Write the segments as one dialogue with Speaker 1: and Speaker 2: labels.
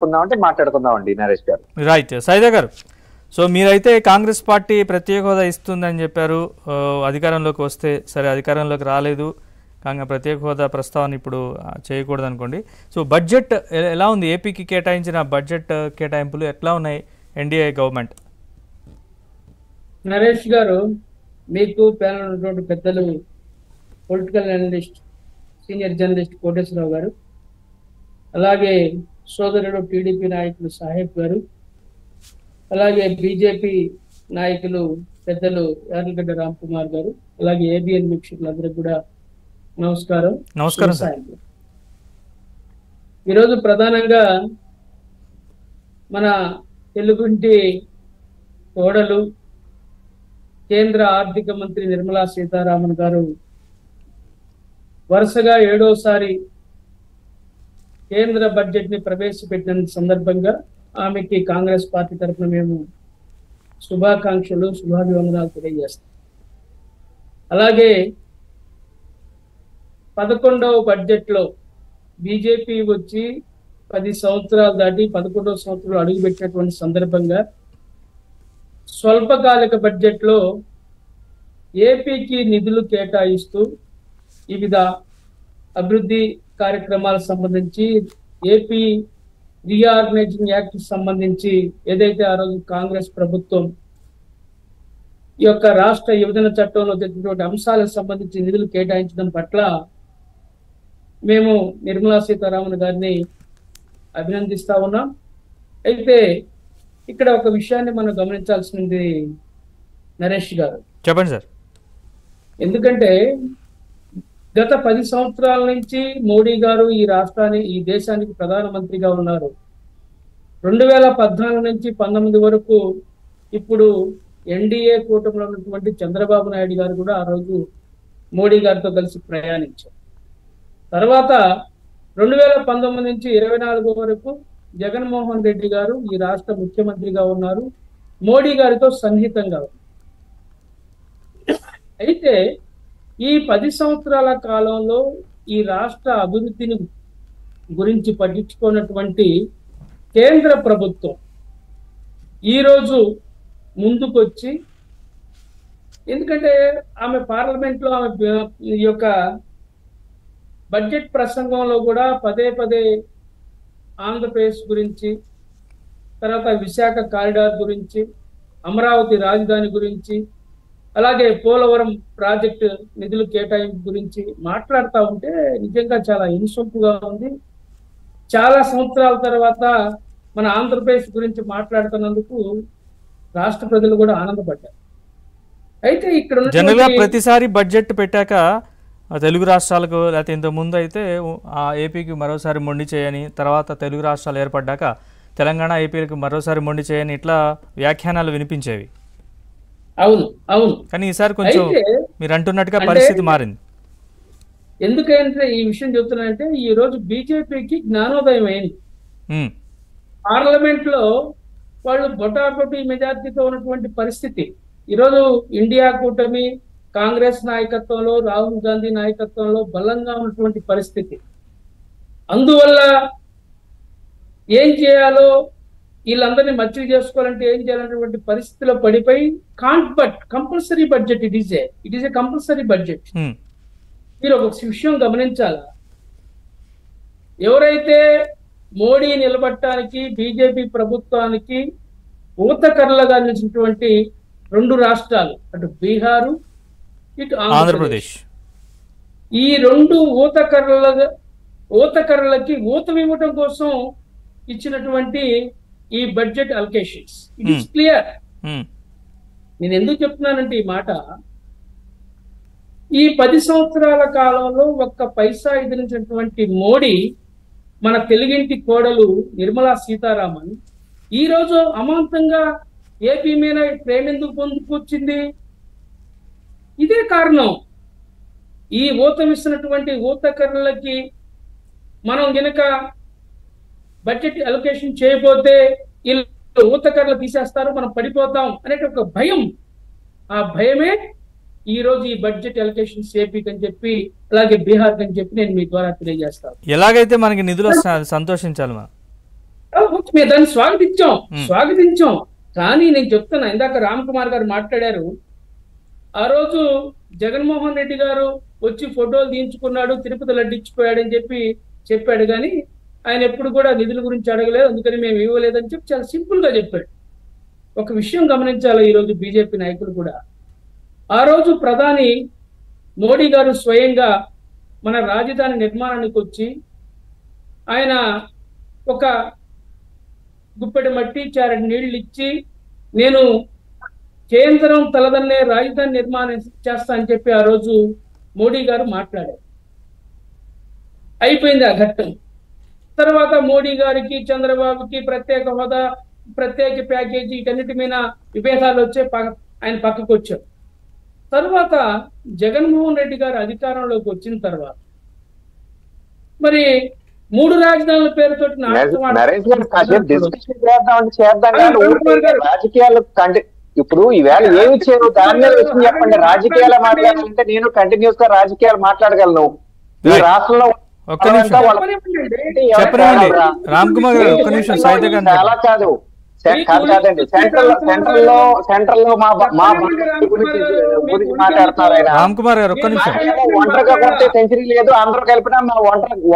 Speaker 1: అంటే మాట్లాడుకుందామండి నరేష్ గారు.
Speaker 2: రైట్ సైదా గారు, సో మీరైతే కాంగ్రెస్ పార్టీ ప్రత్యేక హోదా ఇస్తుందని చెప్పారు, అధికారంలోకి వస్తే. సరే, అధికారంలోకి రాలేదు, ప్రత్యేక హోదా ప్రస్తావన ఇప్పుడు చేయకూడదు అనుకోండి. సో బడ్జెట్ ఎలా ఉంది? ఏపీకి కేటాయించిన బడ్జెట్ కేటాయింపులు ఎట్లా ఉన్నాయి ఎన్డీఏ గవర్నమెంట్?
Speaker 3: నరేష్ గారు, మీకు ప్యానల్ ఉన్నటువంటి పెద్దలు political analyst senior journalist Koteswararao గారు, అలాగే సోదరుడు టీడీపీ నాయకులు సాహెబ్ గారు, అలాగే బీజేపీ నాయకులు పెద్దలు యార్లగడ్డ రామ్ కుమార్ గారు, అలాగే ఏబిఎన్ వీక్షకులందరికీ కూడా నమస్కారం. ఈరోజు ప్రధానంగా మన తెలుగుంటి కోడలు కేంద్ర ఆర్థిక మంత్రి నిర్మలా సీతారామన్ గారు వరుసగా 7వసారి కేంద్ర బడ్జెట్ ని ప్రవేశపెట్టిన సందర్భంగా ఆమెకి కాంగ్రెస్ పార్టీ తరఫున మేము శుభాకాంక్షలు, శుభాభివందనాలు తెలియజేస్తాం. అలాగే 11వ బడ్జెట్ లో బీజేపీ వచ్చి 10 సంవత్సరాలు దాటి 11వ సంవత్సరంలో అడుగుపెట్టినటువంటి సందర్భంగా స్వల్పకాలిక బడ్జెట్ లో ఏపీకి నిధులు కేటాయిస్తూ వివిధ అభివృద్ధి కార్యక్రమాలకు సంబంధించి ఏపీ రీఆర్గనైజింగ్ యాక్ట్ సంబంధించి ఏదైతే ఆ రోజు కాంగ్రెస్ ప్రభుత్వం ఈ యొక్క రాష్ట్ర విభజన చట్టంలో తెచ్చినటువంటి అంశాలకు సంబంధించి నిధులు కేటాయించడం పట్ల మేము నిర్మలా సీతారామన్ గారిని అభినందిస్తా ఉన్నాం. అయితే ఇక్కడ ఒక విషయాన్ని మనం గమనించాల్సింది నరేష్ గారు.
Speaker 2: చెప్పండి సార్.
Speaker 3: ఎందుకంటే గత 10 సంవత్సరాల నుంచి మోడీ గారు ఈ దేశానికి ప్రధానమంత్రిగా ఉన్నారు. 2014 నుంచి 19 వరకు ఇప్పుడు ఎన్డీఏ కూటమిలో ఉన్నటువంటి చంద్రబాబు నాయుడు గారు కూడా ఆ రోజు మోడీ గారితో కలిసి ప్రయాణించారు. తర్వాత 2019 నుంచి 24 వరకు జగన్మోహన్ రెడ్డి గారు ఈ రాష్ట్ర ముఖ్యమంత్రిగా ఉన్నారు, మోడీ గారితో సన్నిహితంగా ఉన్నారు. అయితే ఈ 10 సంవత్సరాల కాలంలో ఈ రాష్ట్ర అభివృద్ధిని గురించి పట్టించుకున్నటువంటి కేంద్ర ప్రభుత్వం ఈరోజు ముందుకొచ్చి, ఎందుకంటే ఆమె పార్లమెంట్ లో ఆమె ఈ యొక్క బడ్జెట్ ప్రసంగంలో కూడా పదే పదే ఆంధ్రప్రదేశ్ గురించి, తర్వాత విశాఖ కారిడార్ గురించి, అమరావతి రాజధాని గురించి, అలాగే పోలవరం ప్రాజెక్టు నిధులు కేటాయింపు గురించి మాట్లాడుతూ ఉంటే నిజంగా చాలా ఇన్సొంపుగా ఉంది. చాలా సంవత్సరాల తర్వాత మన ఆంధ్రప్రదేశ్ గురించి మాట్లాడుతున్నందుకు రాష్ట్ర ప్రజలు కూడా ఆనందపడ్డారు. అయితే ఇక్కడ
Speaker 2: జనరల్గా ప్రతిసారి బడ్జెట్ పెట్టాక తెలుగు రాష్ట్రాలకు, లేకపోతే ఇంత ముందు అయితే ఆ ఏపీకి మరోసారి మొండి చేయని, తర్వాత తెలుగు రాష్ట్రాలు ఏర్పడ్డాక తెలంగాణ ఏపీలకు మరోసారి మొండి చేయని, ఇట్లా వ్యాఖ్యానాలు వినిపించేవి.
Speaker 3: అవును అవును
Speaker 2: కానీ ఈసారి కొంచెం మీరు అంటున్నట్టుగా పరిస్థితి మారింది.
Speaker 3: ఎందుకంటే ఈ విషయం చెప్తున్నానంటే ఈ రోజు బీజేపీకి జ్ఞానోదయం అయింది. పార్లమెంట్ లో వాళ్ళు బొటాబొటి మెజార్టీతో ఉన్నటువంటి పరిస్థితి. ఈరోజు ఇండియా కూటమి కాంగ్రెస్ నాయకత్వంలో, రాహుల్ గాంధీ నాయకత్వంలో బలంగా ఉన్నటువంటి పరిస్థితి. అందువల్ల ఏం చేయాలో, వీళ్ళందరినీ మచ్చిక చేసుకోవాలంటే ఏం చేయాలన్నటువంటి పరిస్థితిలో పడిపోయి compulsory budget it is a compulsory budget. మీరు ఒక విషయం గమనించాలా, ఎవరైతే మోడీ నిలబట్టడానికి బీజేపీ ప్రభుత్వానికి ఊతకర్రలుగా నిలిచినటువంటి 2 రాష్ట్రాలు, అటు బీహారు ఇటు ఆంధ్రప్రదేశ్, ఈ 2 ఊతకర్రలకి ఊతం ఇవ్వటం కోసం ఇచ్చినటువంటి ఈ budget allocations, it is clear. నేను ఎందుకు చెప్తున్నానంటే ఈ మాట, ఈ 10 సంవత్సరాల కాలంలో ఒక్క పైసా ఎదిరించినటువంటి మోడీ, మన తెలుగింటి కోడలు నిర్మలా సీతారామన్ ఈ రోజు అమాంతంగా ఏపీ మీద ప్రేమ ఎందుకు పొందుకొచ్చింది? ఇదే కారణం. ఈ ఊతమిస్తున్నటువంటి ఊతకర్రలకి మనం గనక బడ్జెట్ అలొకేషన్ చేయకపోతే వీళ్ళు ఊతకర్రలు తీసేస్తారు, మనం పడిపోతాం అనే ఒక భయం. ఆ భయమే ఈ రోజు ఈ బడ్జెట్ అలొకేషన్స్ ఏపీకి అని చెప్పి, అలాగే బీహార్ అని చెప్పి నేను మీ ద్వారా తెలియజేస్తాను.
Speaker 2: ఎలాగైతే మనకి నిధులు సంతోషించాలి మనం.
Speaker 3: మేము దాన్ని స్వాగతించాం. కానీ నేను చెప్తున్నా, ఇందాక రామ్ కుమార్ గారు మాట్లాడారు, ఆ రోజు జగన్మోహన్ రెడ్డి గారు వచ్చి ఫోటోలు తీయించుకున్నాడు, తిరుపతి లడ్డిచ్చిపోయాడు అని చెప్పాడు. కానీ ఆయన ఎప్పుడు కూడా నిధుల గురించి అడగలేదు, అందుకని మేము ఇవ్వలేదని చెప్పి చాలా సింపుల్ గా చెప్పాడు. ఒక విషయం గమనించాలి, ఈరోజు బీజేపీ నాయకులు కూడా, ఆ రోజు ప్రధాని మోడీ గారు స్వయంగా మన రాజధాని నిర్మాణానికి వచ్చి ఆయన ఒక గుప్పెడు మట్టి చారెడు నీళ్లు ఇచ్చి నేను కేంద్రం తలదన్నే రాజధాని నిర్మాణం చేస్తా అని చెప్పి ఆ రోజు మోడీ గారు మాట్లాడారు. అయిపోయింది ఆ ఘట్టం. తర్వాత మోడీ గారికి చంద్రబాబుకి ప్రత్యేక హోదా, ప్రత్యేక ప్యాకేజీ, వీటన్నిటి మీద విభేదాలు వచ్చే ఆయన పక్కకు వచ్చారు. తర్వాత జగన్మోహన్ రెడ్డి గారు అధికారంలోకి వచ్చిన తర్వాత మరి 3 రాజధానుల పేరుతో
Speaker 1: రాజకీయాలు ఇప్పుడు ఈవేళ ఏమి ఇచ్చారు దాని మీద విషయం చెప్పండి. రాజకీయాలు మాట్లాడాలంటే నేను కంటిన్యూస్ గా రాజకీయాలు మాట్లాడగలను. ఈ రాష్ట్రంలో
Speaker 2: రామ్ కుమార్ గారు ఒక్క నిమిషం
Speaker 1: చాలా కాదు కాదండి. సెంట్రల్ లో మా గురించి మాట్లాడుతున్నారు ఆయన.
Speaker 2: రామ్ కుమార్ గారు ఒక్క నిమిషం.
Speaker 1: ఒంటరిగా కొట్టే సెంచరీ లేదు, అందరూ కలిపినా మా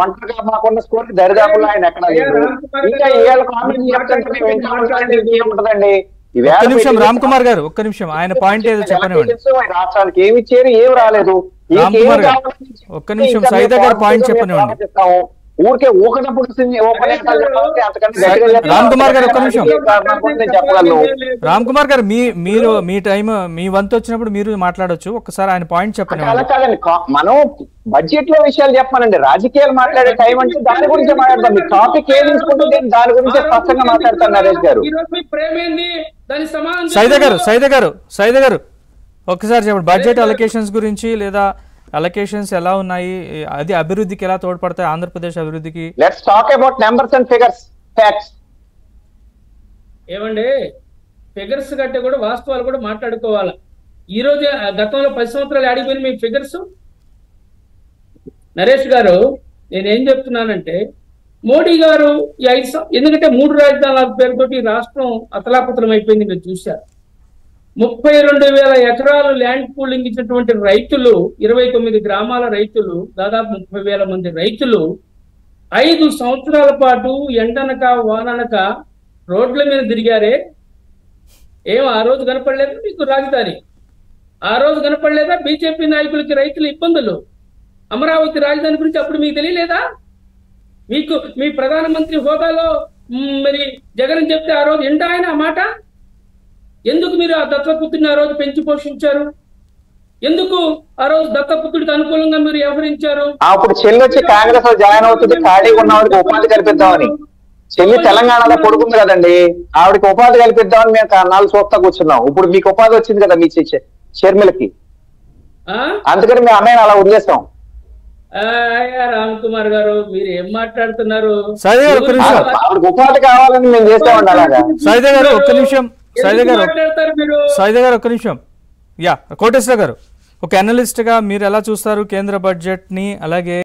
Speaker 1: ఒంటరిగా మాకున్న స్కోర్ దరిదాపుల్లో ఆయన ఎక్కడ లేదు. ఇంకా ఇవాళ కామెంట్ చెప్తుంటే మేము ఎంత మాట్లాడేది ఏముంటదండి.
Speaker 2: ఒక్క నిమిషం రామ్ కుమార్ గారు, ఒక్క నిమిషం, ఆయన పాయింట్ ఏదో చెప్పనివ్వండి.
Speaker 1: రాష్ట్రానికి ఏమి ఇచ్చారు, ఏం రాలేదు.
Speaker 2: రామ్ కుమార్ గారు ఒక్క నిమిషం, సైదా గారు పాయింట్ చెప్పనివ్వండి.
Speaker 1: ఊరికే ఊకటప్పుడు
Speaker 2: రామ్ కుమార్ గారు ఒక్క నిమిషం. రామ్ కుమార్ గారు మీరు మీ టైం మీ వంతు వచ్చినప్పుడు మీరు మాట్లాడొచ్చు. ఒక్కసారి ఆయన పాయింట్ చెప్పండి.
Speaker 1: అలా కాదండి, మనం బడ్జెట్ లో విషయాలు చెప్పానండి. రాజకీయాలు మాట్లాడే టైం అంటే దాని గురించి మాట్లాడతాం. మీ టాపిక్ ఏం తీసుకుంటే దాని గురించి స్పష్టంగా మాట్లాడతాను నరేష్ గారు.
Speaker 2: సైదా గారు ఒక్కసారి చెప్పండి, బడ్జెట్ అలొకేషన్స్ గురించి, లేదా అలొకేషన్స్ ఎలా ఉన్నాయి, అది అభివృద్ధికి ఎలా తోడ్పడతాయి, ఆంధ్రప్రదేశ్ అభివృద్ధికి.
Speaker 1: Let's talk about numbers and figures, facts.
Speaker 3: ఏమండి, ఫిగర్స్ కంటే కూడా వాస్తవాలు కూడా మాట్లాడుకోవాలి. ఈ రోజు గతంలో 10 సంవత్సరాలు ఆడిపోయిన మీ ఫిగర్స్. నరేష్ గారు, నేనేం చెప్తున్నానంటే, మోడీ గారు ఈ 5 ఎందుకంటే 3 రాజధానుల పేరుతోటి రాష్ట్రం అతలాకుతలం అయిపోయింది, మీరు చూశారు. 32,000 ఎకరాలు ల్యాండ్ పూలింగ్ ఇచ్చినటువంటి రైతులు, 29 గ్రామాల రైతులు, దాదాపు 30,000 మంది రైతులు 5 సంవత్సరాల పాటు ఎండనక వాననక రోడ్ల మీద తిరిగారే. ఏం ఆ రోజు కనపడలేదు మీకు రాజధాని? ఆ రోజు కనపడలేదా బీజేపీ నాయకులకి రైతుల ఇబ్బందులు? అమరావతి రాజధాని గురించి అప్పుడు మీకు తెలియలేదా? మీకు మీ ప్రధానమంత్రి హోదాలో మరి జగన్ చెప్తే ఆ రోజు ఎండ ఆయన ఆ మాట? ఎందుకు మీరు ఆ దత్తపుత్రుడిని ఆ రోజు పెంచి పోషించారు? ఎందుకు ఆ రోజు దత్తపుత్రుడికి అనుకూలంగా మీరు వ్యవహరించారు?
Speaker 1: అప్పుడు చెల్లి వచ్చి కాంగ్రెస్ లో జాయిన్ అవుతుంది, ఖాళీగా ఉన్న వాడికి ఉపాధి కల్పిద్దామని. చెల్లి తెలంగాణలో పడుకుంది కదండి, ఆవిడకి ఉపాధి కల్పిద్దామని మేము 4 చూస్తా కూర్చున్నాం. ఇప్పుడు మీకు ఉపాధి వచ్చింది కదా మీ షర్మిలకి, అందుకని మేము అన్నయ్య అలా వదిలేస్తాం.
Speaker 3: రామ్ కుమార్ గారు, మీరు ఏం మాట్లాడుతున్నారు?
Speaker 1: ఆవిడకి ఉపాధి కావాలని మేము చేస్తామండి అలాగా.
Speaker 2: సైదా గారు ఒక్క నిమిషం. సైదా గారు ఒక్క నిమిషం. కోటేశ్వర గారు, ఒక అనలిస్ట్ గా మీరు ఎలా చూస్తారు కేంద్ర బడ్జెట్ ని? అలాగే